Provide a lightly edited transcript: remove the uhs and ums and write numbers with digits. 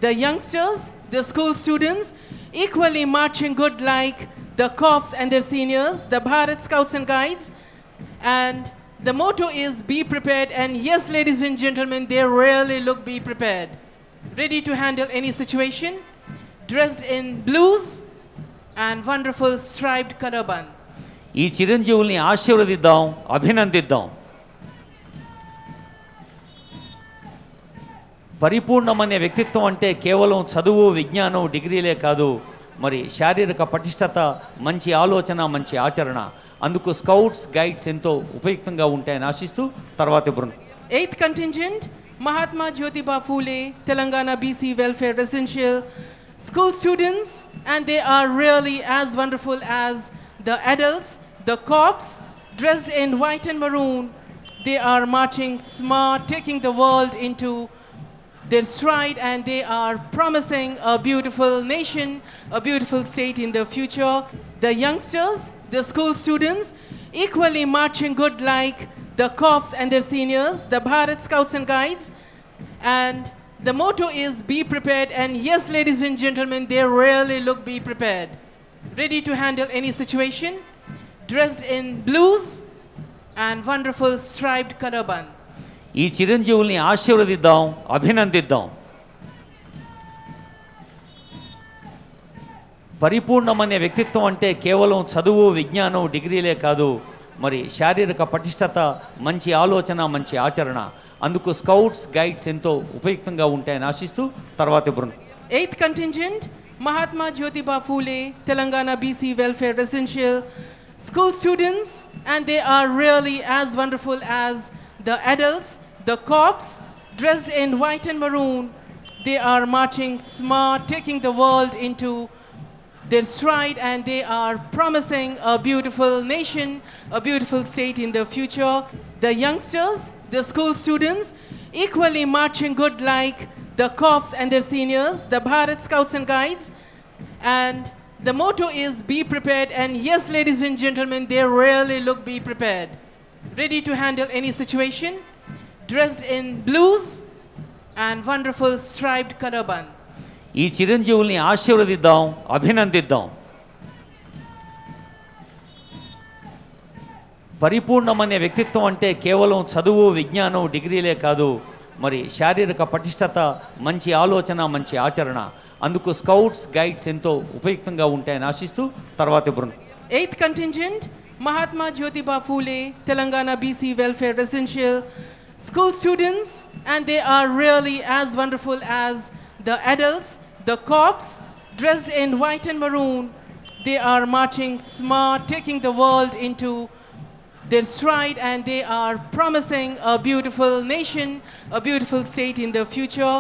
the youngsters, the school students, equally marching good like the corps and their seniors, the Bharat Scouts and Guides. And the motto is be prepared. And yes, ladies and gentlemen, they really look be prepared. Ready to handle any situation, dressed in blues and wonderful striped color band. ఈ చిరంజీవుల్ని ఆశీర్వదిద్దాం, అభినందిద్దాం. పరిపూర్ణమనే వ్యక్తిత్వం అంటే కేవలం చదువు, విజ్ఞానం, డిగ్రీలే కాదు, మరి శారీరక పటిష్టత, మంచి ఆలోచన, మంచి ఆచరణ. అందుకు స్కౌట్స్, గైడ్స్ ఎంతో ఉపయుక్తంగా ఉంటాయని ఆశిస్తూ తర్వాతి బృందం. 8th contingent, Mahatma Jyotiba Phule, Telangana BC Welfare Residential School students, and they are really as wonderful as the adults, the corps, dressed in white and maroon. They are marching smart, taking the world into their stride, and they are promising a beautiful nation, a beautiful state in the future. The youngsters, the school students, equally marching good like the corps and their seniors, the Bharat Scouts and Guides. And the motto is be prepared. And yes, ladies and gentlemen, they really look be prepared. Ready to handle any situation, dressed in blues and wonderful striped color band. ఈ చిరంజీవుల్ని ఆశీర్వదిద్దాం, అభినందిద్దాం. పరిపూర్ణమనే వ్యక్తిత్వం అంటే కేవలం చదువు, విజ్ఞానం, డిగ్రీలే కాదు, మరి శారీరక పటిష్టత, మంచి ఆలోచన, మంచి ఆచరణ. అందుకు స్కౌట్స్, గైడ్స్ ఎంతో ఉపయుక్తంగా ఉంటాయని ఆశిస్తూ తర్వాతి బృందం. 8th contingent, Mahatma Jyotiba Phule, Telangana BC Welfare Residential School students, and they are really as wonderful as the adults, the corps, dressed in white and maroon. They are marching smart, taking the world into their stride, and they are promising a beautiful nation, a beautiful state in the future. The youngsters, the school students, equally marching good like the corps and their seniors, the Bharat Scouts and Guides. And the motto is be prepared. And yes, ladies and gentlemen, they really look be prepared. Ready to handle any situation, dressed in blues and wonderful striped color band. ఈ చిరంజీవుల్ని ఆశీర్వదిద్దాం, అభినందిద్దాం. పరిపూర్ణమనే వ్యక్తిత్వం అంటే కేవలం చదువు, విజ్ఞానం, డిగ్రీలే కాదు, మరి శారీరక పటిష్టత, మంచి ఆలోచన, మంచి ఆచరణ. అందుకు స్కౌట్స్, గైడ్స్ ఎంతో ఉపయుక్తంగా ఉంటాయని ఆశిస్తూ తర్వాతి బృందం. 8th contingent, Mahatma Jyotiba Phule, Telangana BC Welfare Residential School students, and they are really as wonderful as the adults, the corps, dressed in white and maroon. They are marching smart, taking the world into their stride, and they are promising a beautiful nation, a beautiful state in the future.